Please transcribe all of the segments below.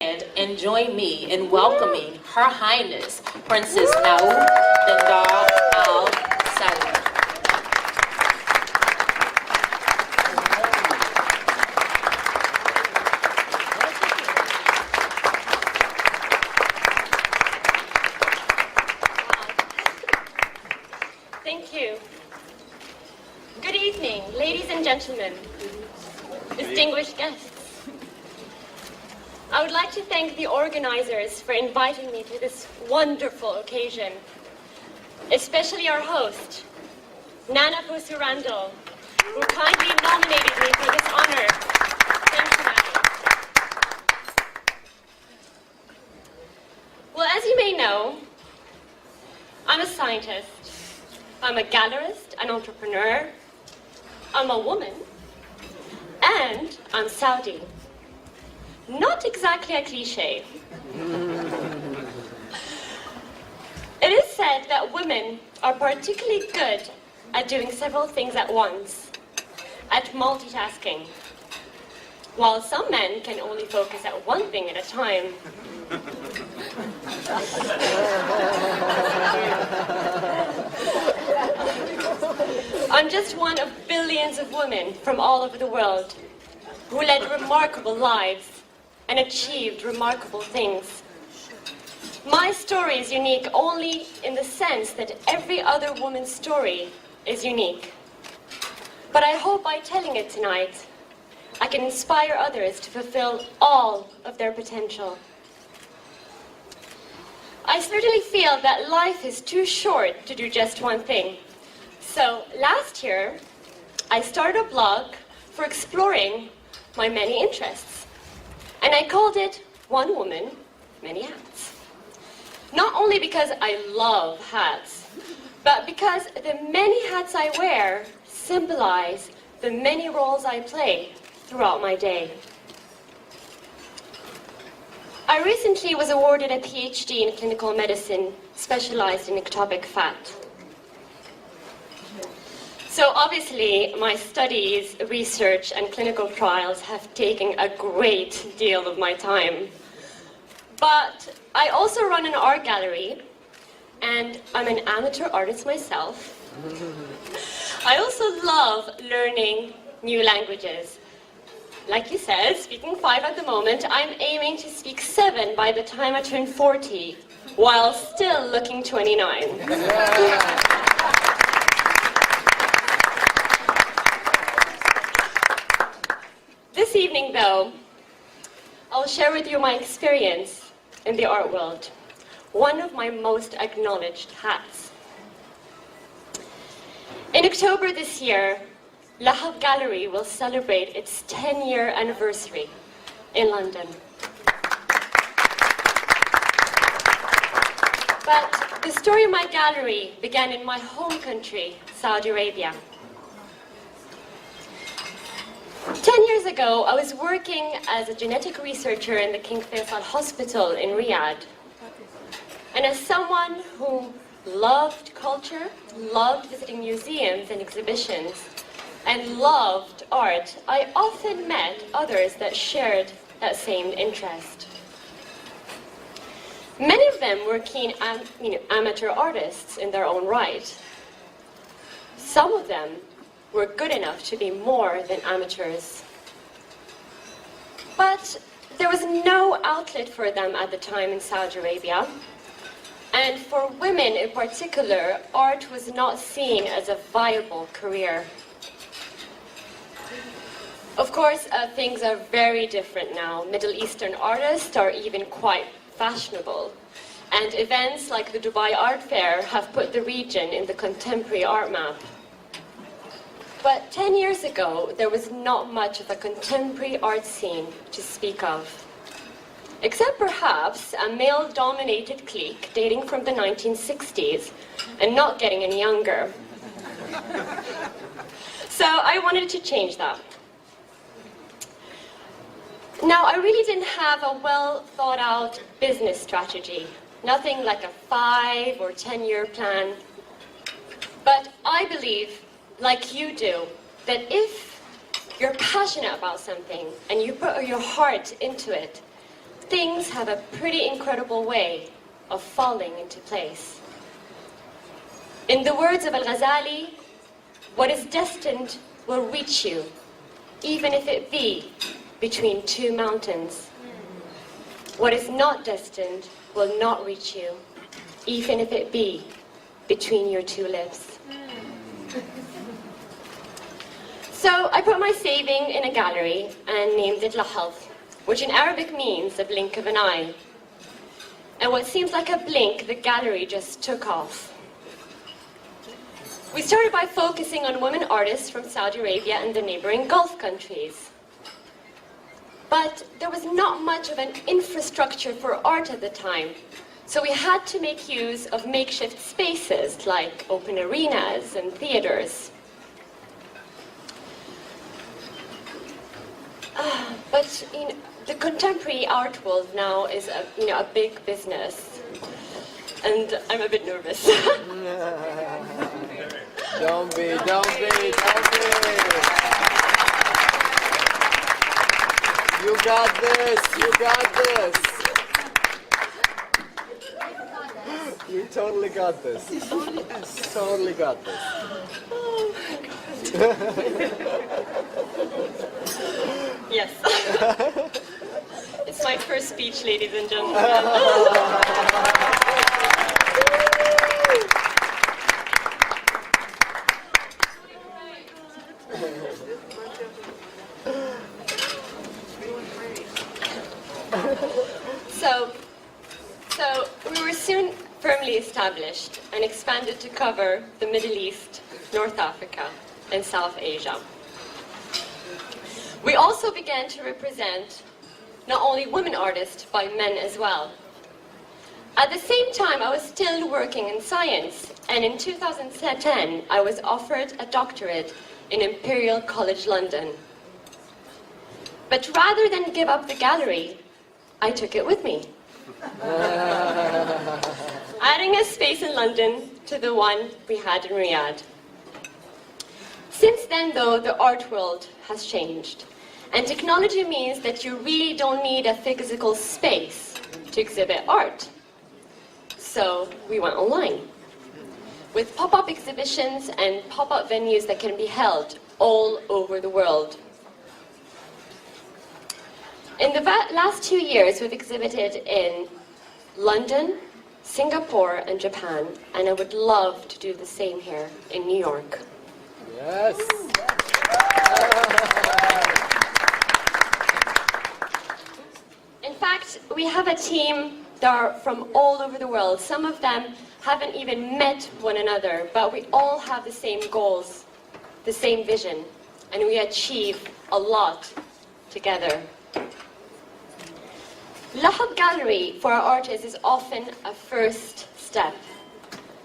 And join me in welcoming Her Highness Princess Nauf Albendar. Thank you. Good evening, ladies and gentlemen, distinguished guests. I would like to thank the organizers for inviting me to this wonderful occasion, especially our host, Nana Fosu-Randall, who kindly nominated me for this honor. Thank you, Nana. Well, as you may know, I'm a scientist, I'm a gallerist, an entrepreneur, I'm a woman, and I'm Saudi. Not exactly a cliche. It is said that women are particularly good at doing several things at once, at multitasking, while some men can only focus at one thing at a time. I'm just one of billions of women from all over the world who led remarkable lives and achieved remarkable things. My story is unique only in the sense that every other woman's story is unique. But I hope by telling it tonight, I can inspire others to fulfill all of their potential. I certainly feel that life is too short to do just one thing. So last year, I started a blog for exploring my many interests. And I called it One Woman, Many Hats. Not only because I love hats, but because the many hats I wear symbolize the many roles I play throughout my day. I recently was awarded a PhD in clinical medicine specialized in ectopic fat. So obviously, my studies, research, and clinical trials have taken a great deal of my time. But I also run an art gallery, and I'm an amateur artist myself. I also love learning new languages. Like you said, speaking 5 at the moment, I'm aiming to speak 7 by the time I turn 40, while still looking 29. This evening, though, I'll share with you my experience in the art world, one of my most acknowledged hats. In October this year, Nauf Gallery will celebrate its 10-year anniversary in London. But the story of my gallery began in my home country, Saudi Arabia. 10 years ago, I was working as a genetic researcher in the King Faisal Hospital in Riyadh. And as someone who loved culture, loved visiting museums and exhibitions, and loved art, I often met others that shared that same interest. Many of them were keen amateur artists in their own right. Some of them were good enough to be more than amateurs. But there was no outlet for them at the time in Saudi Arabia. And for women in particular, art was not seen as a viable career. Of course, things are very different now. Middle Eastern artists are even quite fashionable. And events like the Dubai Art Fair have put the region in the contemporary art map. But 10 years ago, there was not much of a contemporary art scene to speak of. Except perhaps a male-dominated clique dating from the 1960s and not getting any younger. So I wanted to change that. Now, I really didn't have a well-thought-out business strategy. Nothing like a 5 or 10-year plan. But I believe, like you do, that if you're passionate about something and you put your heart into it, things have a pretty incredible way of falling into place. In the words of Al-Ghazali, what is destined will reach you, even if it be between two mountains. What is not destined will not reach you, even if it be between your two lips. So I put my saving in a gallery and named it Lahad, which in Arabic means a blink of an eye. And what seems like a blink, the gallery just took off. We started by focusing on women artists from Saudi Arabia and the neighboring Gulf countries. But there was not much of an infrastructure for art at the time, so we had to make use of makeshift spaces like open arenas and theaters. But the contemporary art world now is a big business, and I'm a bit nervous. Don't be. You got this. You totally got this. Totally got this. Oh my God. Yes. It's my first speech, ladies and gentlemen. So we were soon firmly established and expanded to cover the Middle East, North Africa, and South Asia. We also began to represent not only women artists, but men as well. At the same time, I was still working in science, and in 2010, I was offered a doctorate in Imperial College London. But rather than give up the gallery, I took it with me. Adding a space in London to the one we had in Riyadh. Since then, though, the art world has changed. And technology means that you really don't need a physical space to exhibit art. So we went online, with pop-up exhibitions and pop-up venues that can be held all over the world. In the last 2 years, we've exhibited in London, Singapore, and Japan, and I would love to do the same here in New York. Yes. In fact, we have a team that are from all over the world. Some of them haven't even met one another, but we all have the same goals, the same vision, and we achieve a lot together. Lahad Gallery for our artists is often a first step,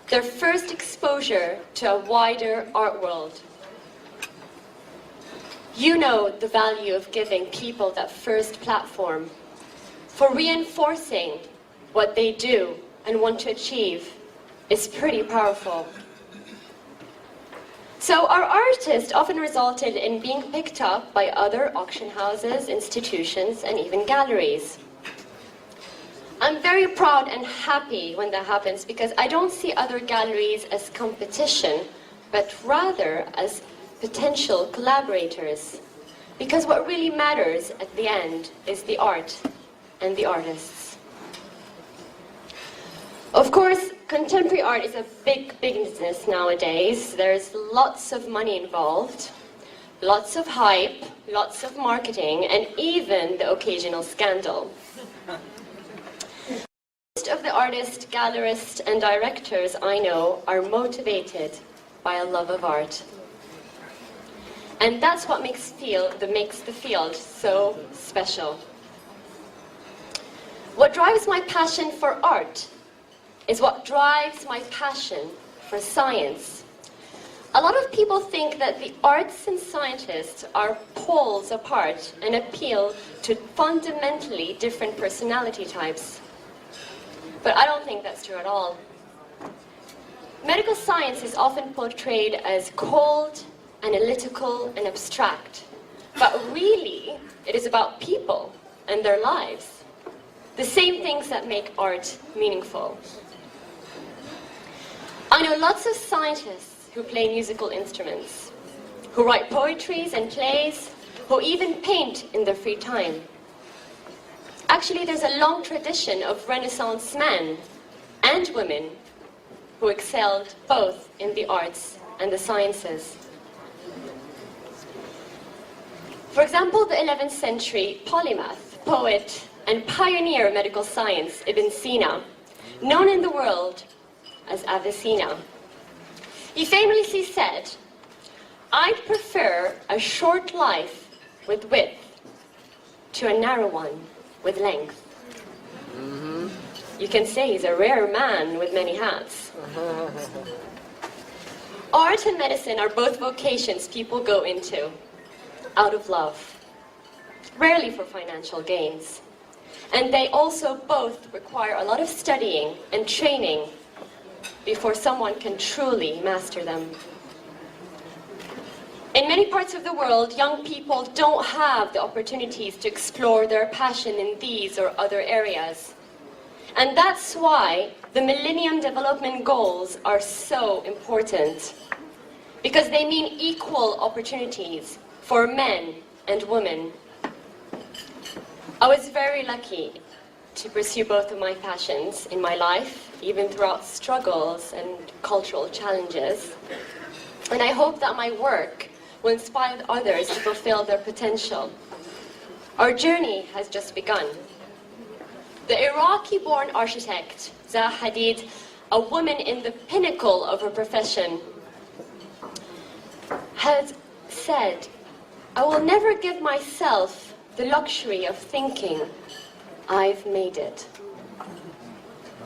their first exposure to a wider art world. You know the value of giving people that first platform, for reinforcing what they do and want to achieve is pretty powerful. So our artists often resulted in being picked up by other auction houses, institutions, and even galleries. I'm very proud and happy when that happens because I don't see other galleries as competition, but rather as potential collaborators. Because what really matters at the end is the art and the artists. Of course, contemporary art is a big business nowadays. There's lots of money involved, lots of hype, lots of marketing, and even the occasional scandal. Most of the artists, gallerists, and directors I know are motivated by a love of art. And that's what makes the field so special. What drives my passion for art is what drives my passion for science. A lot of people think that the arts and scientists are poles apart and appeal to fundamentally different personality types. But I don't think that's true at all. Medical science is often portrayed as cold, analytical, and abstract. But really, it is about people and their lives. the same things that make art meaningful. I know lots of scientists who play musical instruments, who write poetries and plays, who even paint in their free time. Actually, there's a long tradition of Renaissance men and women who excelled both in the arts and the sciences. For example, the 11th century polymath, poet, and pioneer of medical science, Ibn Sina, known in the world as Avicenna. He famously said, "I'd prefer a short life with width to a narrow one with length." You can say he's a rare man with many hats. Art and medicine are both vocations people go into out of love, rarely for financial gains. And they also both require a lot of studying and training before someone can truly master them. In many parts of the world, young people don't have the opportunities to explore their passion in these or other areas. And that's why the Millennium Development Goals are so important, because they mean equal opportunities for men and women. I was very lucky to pursue both of my passions in my life, even throughout struggles and cultural challenges. And I hope that my work will inspire others to fulfill their potential. Our journey has just begun. The Iraqi-born architect, Zaha Hadid, a woman in the pinnacle of her profession, has said, "I will never give myself the luxury of thinking I've made it."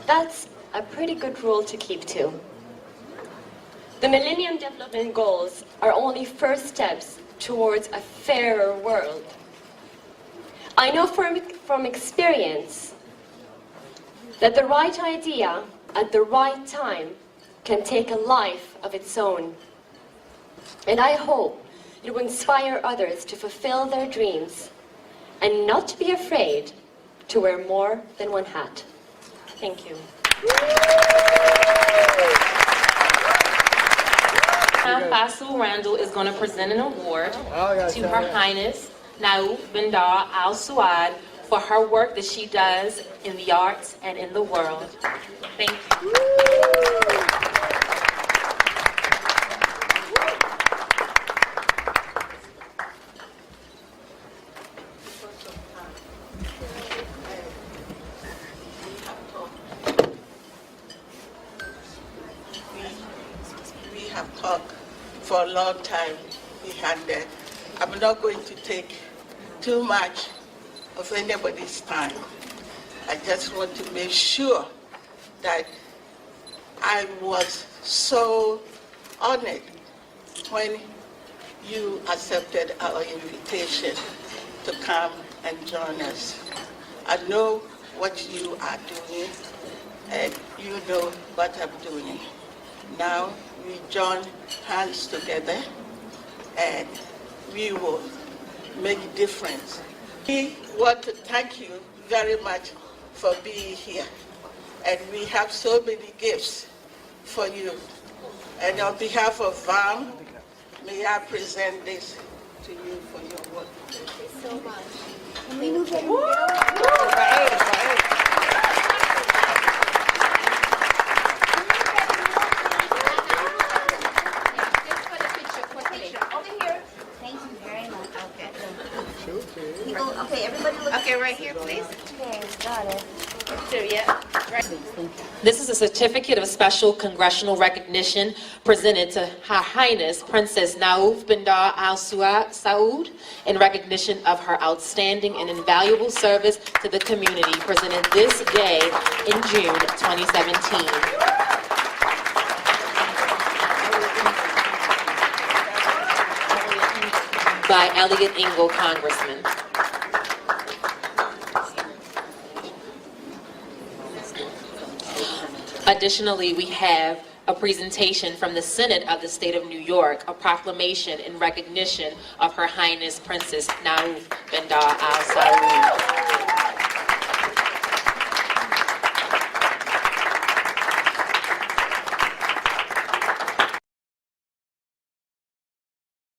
That's a pretty good rule to keep to. The Millennium Development Goals are only first steps towards a fairer world. I know from experience that the right idea at the right time can take a life of its own. And I hope it will inspire others to fulfill their dreams and not to be afraid to wear more than one hat. Thank you. Nana Fosu-Randall is going to present an award to Her Highness Nauf Albendar Al Suad for her work that she does in the arts and in the world. Thank you. We have talked for a long time. I'm not going to take too much of anybody's time. I just want to make sure that I was so honored when you accepted our invitation to come and join us. I know what you are doing, and you know what I'm doing. Now we join hands together, and we will make a difference. We want to thank you very much for being here. And we have so many gifts for you. And on behalf of VAM, may I present this to you for your work. Thank you so much. Okay, everybody look. Okay, right here, please. Okay, got it. This is a certificate of special congressional recognition presented to Her Highness Princess Nauf Albendar Al Saud in recognition of her outstanding and invaluable service to the community, presented this day in June 2017. By Elliot Engel, Congressman. Additionally, we have a presentation from the Senate of the State of New York, a proclamation in recognition of Her Highness Princess Nauf Albendar Al Saud.